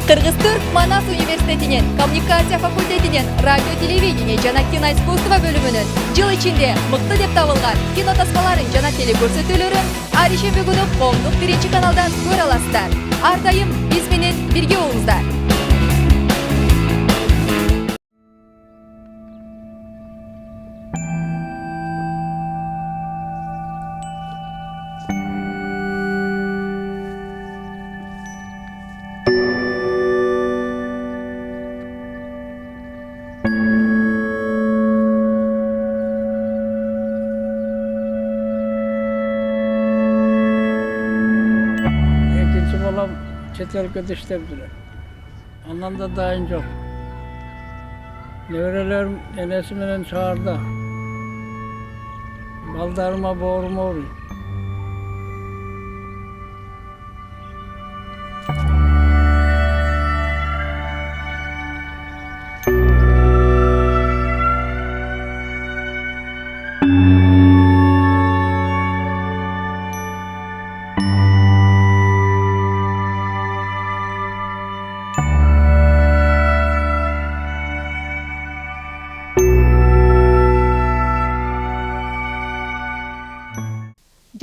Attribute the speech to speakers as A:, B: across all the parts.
A: Кыргыз-Түрк Манас университетинин коммуникация факультетинин радио телевидение жана киноискусство бөлүмүнүн жыл ичинде мыкты деп табылган кино тасмаларын жана телекөрсөтүүлөрүн ар ишемби күнү коомдук 1-каналдан көрө аласыздар. Ар дайым биз менен бирге болуңуздар.
B: Chet elga ishlab yuradi. Ondan da dayın yok. Nevrelerim enesi menen çağırdı. Baldarıma boğurma oluyor.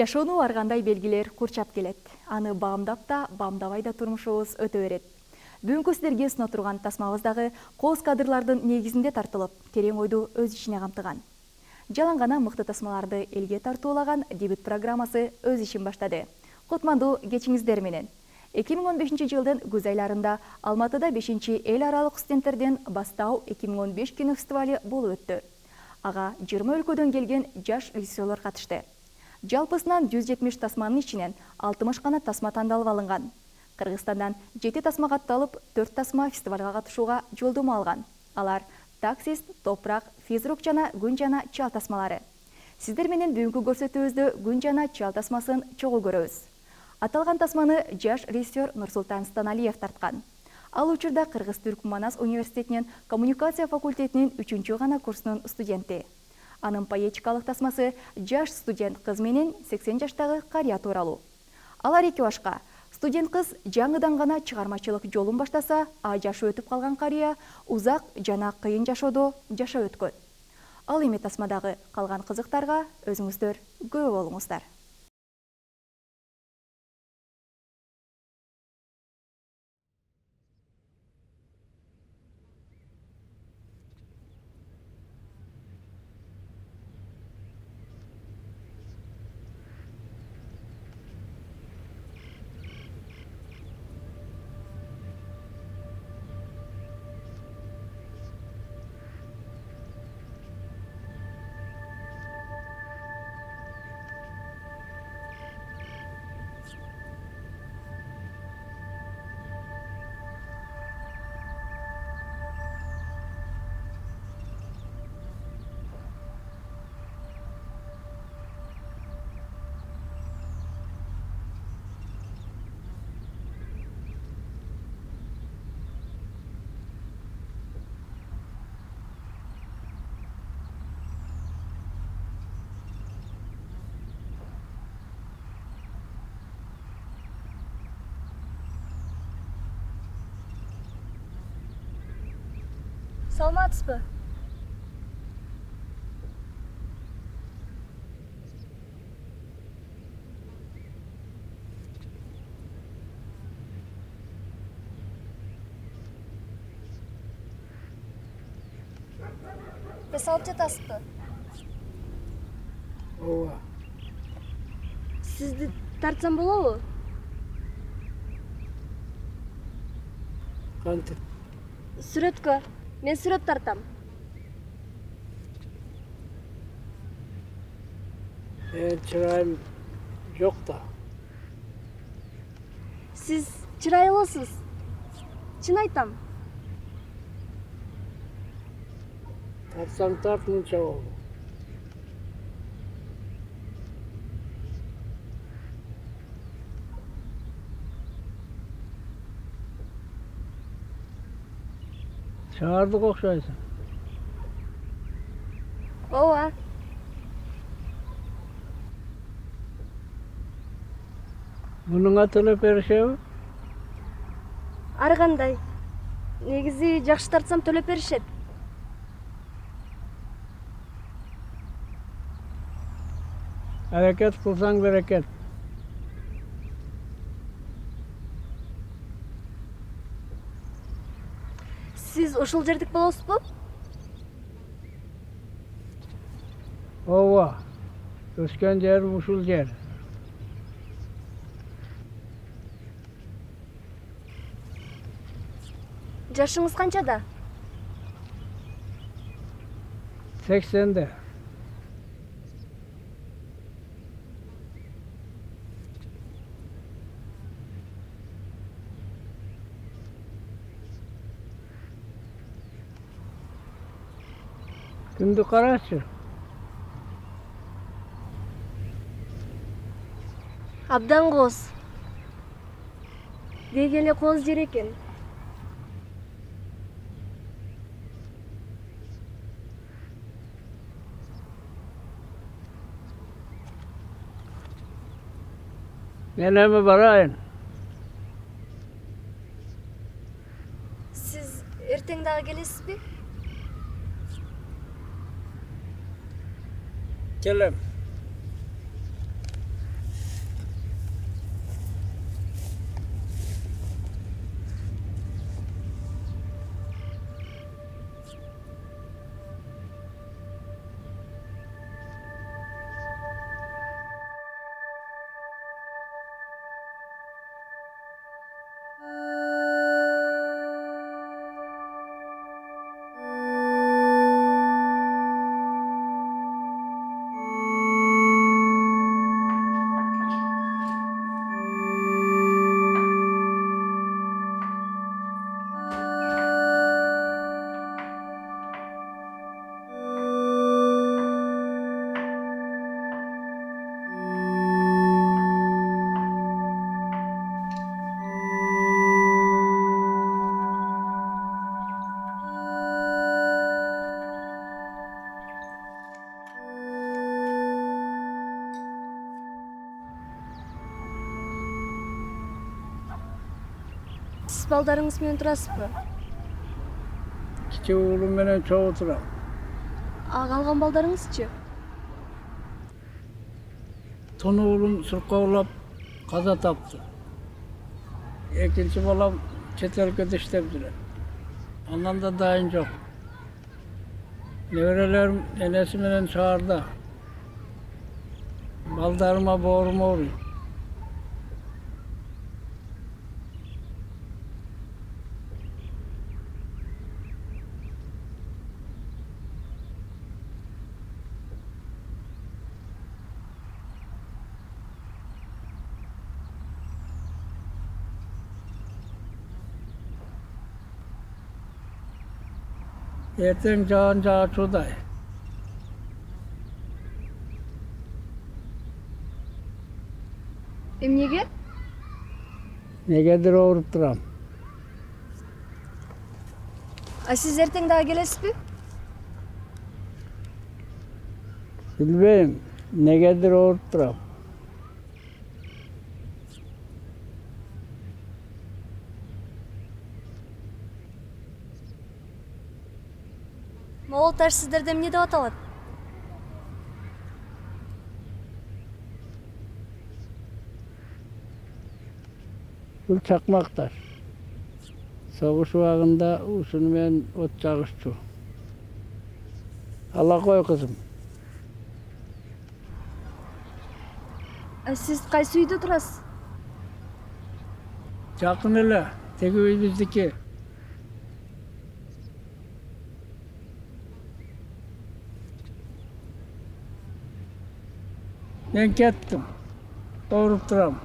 A: Жашоону аргандай белгилер курчап келет. Аны баамдап да, баамдабай да турмушубуз өтө берет. Бүгүнкү сиздерге суна турган тасмабыздагы кооз кадрлардын негизинде тартылып, терең ойду өз ичине камтыган. Жалаң гана мыкты тасмаларды элге тартуулаган дебют программасы өз ишин баштады. Кутмандуу кечиңиздер менен. 2015-жылдын күз айларында Алматыда 5-эл аралык студенттерден Бастау 2015 кино фестивали болуп өттү. Ага 20 өлкөдөн келген жаш режиссерлор катышты. Жалпысынан 170 тасманын ичинен 60 гана тасма тандалып алынган. Кыргызстандан 7 тасма катталып, 4 тасма фестивалга катышууга жолдомо алган. Алар Таксист, Топурак, Физрук жана Күн жана Чал тасмалары. Сиздер менен бүгүнкү көрсөтүүбүздө Күн жана Чал тасмасын чогуу көрөбүз. Аталган тасманы жаш режиссер Нурсултан Станалиев тарткан. Ал учурда Кыргыз-Түрк Манас университетинин коммуникация факультетинин 3-чү гана курсунун студенти. Анын поэтикалык тасмасы жаш студент кыз менен 80 жаштагы карыя тууралуу. Алар эки башка. Студент кыз жаңыдан гана чыгармачылык жолун баштаса, а жашы өтүп калган карыя узак жана кыйын жашоодо жашап өткөн. Ал эми тасмадагы калган кызыктарга өзүңүздөр күбө болуңуздар.
C: Саламатсызбы? Эс алып жатасызбы?
B: Ооба.
C: Сизди тартсам болобу?
B: Кантип?
C: Сүрөткө. Мен сүрөт тартам.
B: Чырайым жок да.
C: Сиз чырайлуусуз. Чын айтам.
B: Тартсаң тарт, мынча болду. Çağırdık okşaysın.
C: Ооба.
B: Bunun atılıp erişevi?
C: Ары кандай? Негизи жакшы тартсам төлөп беришет.
B: Әрекет қылсаң берекет.
C: Сиз ушул жердик болосузбу?
B: Ооба. Өскен жерім ушул жер.
C: Жашыңыз канчада?
B: 80'de. Күндү карачы.
C: Абдан кооз. Деги эле кооз жер экен.
B: Men eме barayın.
C: Сиз эртең дагы келесизби?
B: Келem.
C: Сиз балдарыңыз менен турасызбы?
B: Kiçik oğlum menen çoğu oturam.
C: А калган балдарыңызчы?
B: Tonu oğlum sırkovlap kaza taptı. İkinci balam chet elkede işlep жүрөт. Andan da dayın yok. Nevrelerim enesi menen çağırda. Baldarıma boğurma uğruyor. Erten cağınca açuday.
C: Эмнеге?
B: Negedir oğurup duram.
C: А сиз эртең дагы келесизби?
B: Bilbeyim. Negedir oğurup duram.
C: Могул таш сиздерде эмне деп аталат?
B: Бұл çakmaktар. Soğuş vağında usunu men ot çağışçu. Allah koy kızım.
C: А сиз кайсы үйдө турасыз?
B: Жақын эле. Теги үйбүздүки. Ben kettim. Doğurup duram.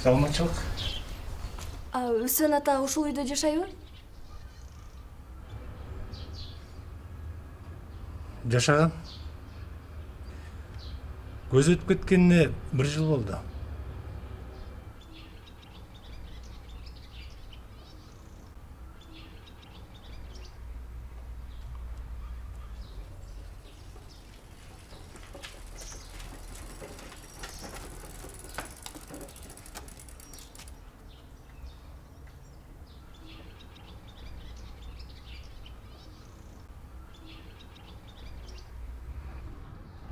D: Саламатчылык.
C: Үсен ата ушул үйдө жашайбы?
D: Жашаган. Көз өтүп кеткенине 1 жыл болду.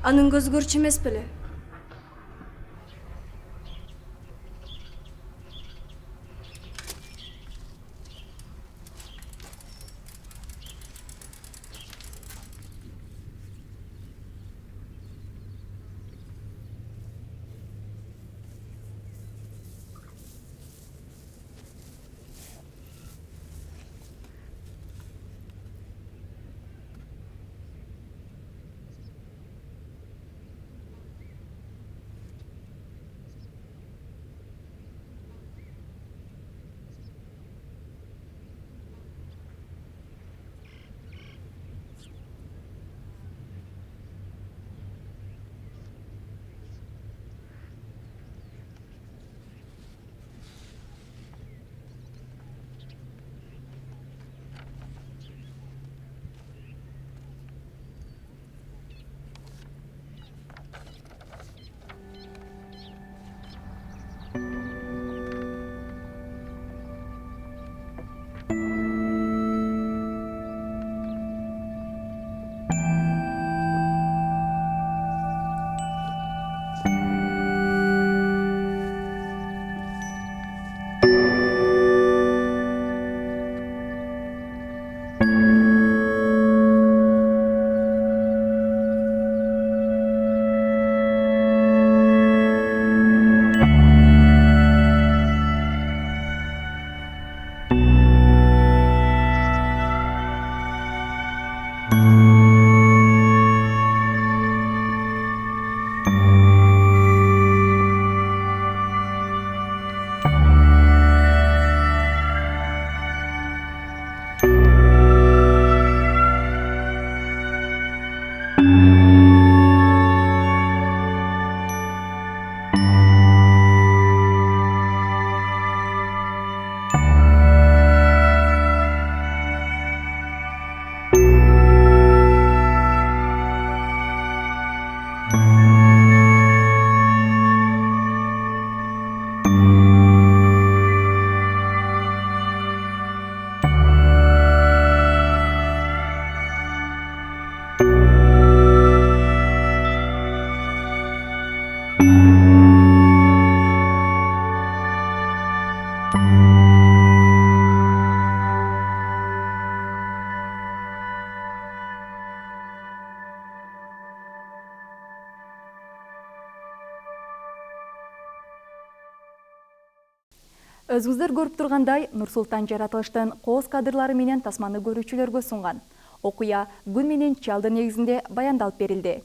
C: Анын көзү көрчү эмес беле?
A: Өзүңүздөр көрүп тургандай, Нур-Султан жаратылыштын кооз кадрлары менен тасманы көрүүчүлөргө сунган. Окуя күн менен чалдын негизинде баяндалып берилди.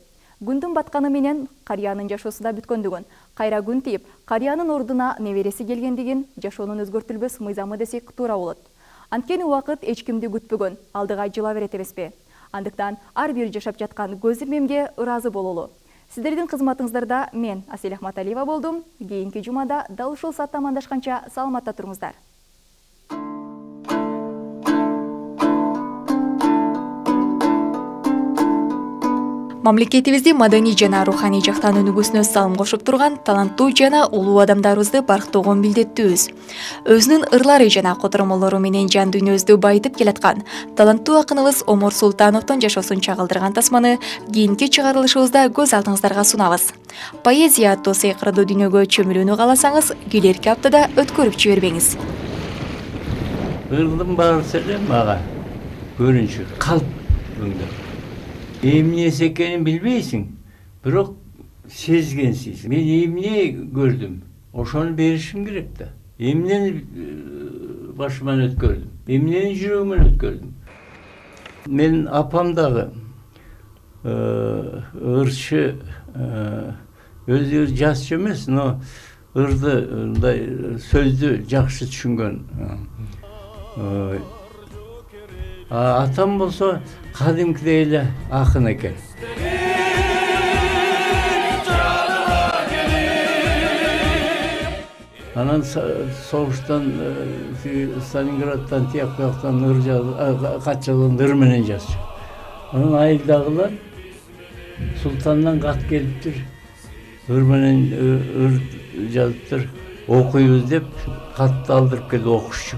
A: Күндүн батканы менен карыянын жашоосу да бүткөндүгүн, кайра күн тийип, карыянын ордуна небереси келгендигин, жашоонун өзгөртүлбөс мыйзамы десек туура болот. Анткени убакыт эч кимди күтпөгөн, алдыга жыла берет эмеспи. Андыктан ар бир жашап жаткан көз ирмемге ыраазы бололу. Сиздердин кызматыңыздарда мен Асель Ахматалиева болдум. Кийинки жумада дал ушул саатта амандашканча саламатта туруңуздар. Мамлекетибизди маданий жана руханий жактан өнүгүүсүнө салым кошуп турган таланттуу жана улуу адамдарыбызды барктоого милдеттүүбүз. Өзүнүн ырлары жана котормолору менен жан дүйнөбүздү байытып келаткан таланттуу акыныбыз Омор Султановдун жашоосун чагылдырган тасманы кийинки чыгарылышыбызда көз алдыңыздарга сунабыз. Поэзия аттуу сыйкырдуу дүйнөгө чөмүлүүнү кааласаңыз, келерки аптада өткөрүп жибербеңиз.
B: Ырдын барысы эле мага көрүнчү калп өңдө. Эмнеси экенин билбейсиң, бирок сезгенсиз. Мен эмне көрдүм, ошону беришим керек да. Эмнени башыман өткөрдүм, эмнени жүрөгүмөн өткөрдүм. Мен апам дагы ырчы, өзү жашчы эмес, но
E: ырды мындай сөздү жакшы түшүнгөн. Атам болсо кадимкидей эле акын экен. Анан согуштан Сталинградтан тияк бияктан кат жазганда ыр менен жазчу. Анан айылдагылар султандан кат келиптир. Ыр менен ыр жазыптыр. Окуйбуз деп катты алдырып келип окушчу.